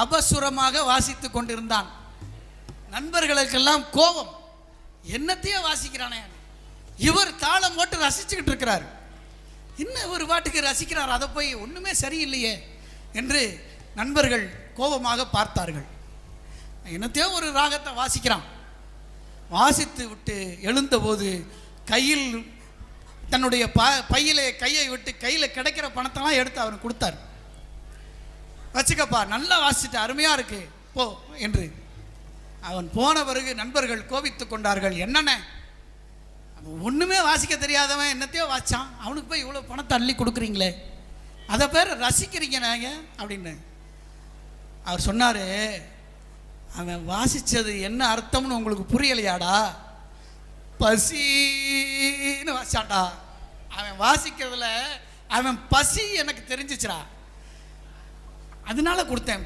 அபசுரமாக வாசித்து கொண்டிருந்தான். நண்பர்களுக்கெல்லாம் கோபம், என்னத்தையே வாசிக்கிறானே, இவர் தாளம் போட்டு ரசிச்சுக்கிட்டு இருக்கிறார், இன்னும் ஒரு பாட்டுக்கு ரசிக்கிறார், அதை போய் ஒன்றுமே சரியில்லையே என்று நண்பர்கள் கோபமாக பார்த்தார்கள். என்னத்தையோ ஒரு ராகத்தை வாசிக்கிறான். வாசித்து விட்டு எழுந்தபோது கையில் தன்னுடைய பையிலே கையை விட்டு கையில் கிடைக்கிற பணத்தெல்லாம் எடுத்து அவனுக்கு கொடுத்தார். வச்சுக்கப்பா, நல்லா வாசிச்சுட்டு அருமையாக இருக்கு போ என்று. அவன் போன பிறகு நண்பர்கள் கோபித்து கொண்டார்கள். என்னென்ன ஒன்றுமே வாசிக்க தெரியாதவன் என்னத்தையோ வாசிச்சான், அவனுக்கு போய் இவ்வளோ பணத்தை அள்ளி கொடுக்குறீங்களே, அதை பேர் ரசிக்கிறீங்க நாங்கள் அப்படின்னு. அவர் சொன்னார், அவன் வாசித்தது என்ன அர்த்தம்னு உங்களுக்கு புரியலையாடா, பசின்னு வாசிச்சான்டா. அவன் வாசிக்கிறதுல அவன் பசி எனக்கு தெரிஞ்சிச்சுடா, அதனால கொடுத்தேன்.